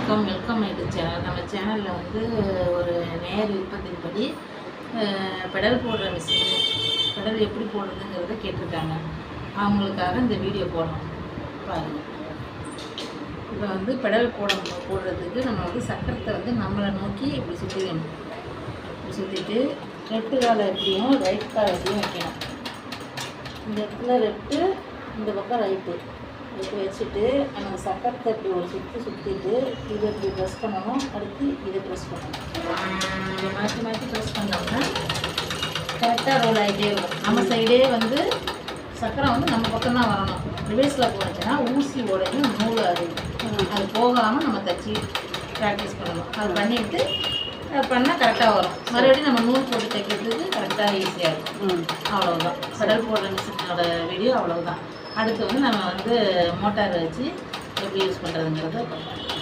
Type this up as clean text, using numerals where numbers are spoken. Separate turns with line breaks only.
வணக்கம், welcome my channel. நம்ம சேனலில் வந்து ஒரு நேர் விருப்பத்தின்படி பெடல் போடுற மிஷின், பெடல் எப்படி போடுறதுங்கிறத கேட்டிருக்காங்க. அவங்களுக்காக இந்த வீடியோ போடணும் பாருங்கள். இப்போ வந்து பெடல் போடுறதுக்கு நம்ம வந்து சக்கரத்தை வந்து நம்மளை நோக்கி இப்படி சுற்றிக்கணும். இப்படி சுற்றிட்டு லெஃப்ட் காலை எப்படியும் ரைட் காலை எப்படியும் வைக்கணும். இந்த இடத்துல லெஃப்ட்டு, இந்த பக்கம் ரைட்டு இப்படி வச்சுட்டு நம்ம சக்கரத்தை இப்படி ஒரு சுற்றிட்டு இதை இப்படி ப்ரெஸ் பண்ணணும். அடுத்து இதை ப்ரெஸ் பண்ணணும். இதை மாற்றி மாற்றி ப்ரெஸ் பண்ணோம்னா கரெக்டாக ரோல் ஆகிட்டே இருக்கும். நம்ம சைடே வந்து சக்கரம் வந்து நம்ம பக்கம் தான் வரணும். ரிவர்ஸில் போனச்சுன்னா ஊசி உடையும் நூல் அது போகாமல் நம்ம தச்சு ப்ராக்டிஸ் பண்ணணும். அது பண்ணிவிட்டு பண்ணால் கரெக்டாக வரும். மறுபடியும் நம்ம நூல் போட்டு தைக்கிறதுக்கு கரெக்டாக ஈஸியாக இருக்கும். அவ்வளோதான் பெடல் போடுற மிஷினோட வீடியோ அவ்வளோதான். அடுத்து வந்து நம்ம வந்து மோட்டார் வச்சு எப்படி யூஸ் பண்ணுறதுங்கிறத பார்ப்போம்.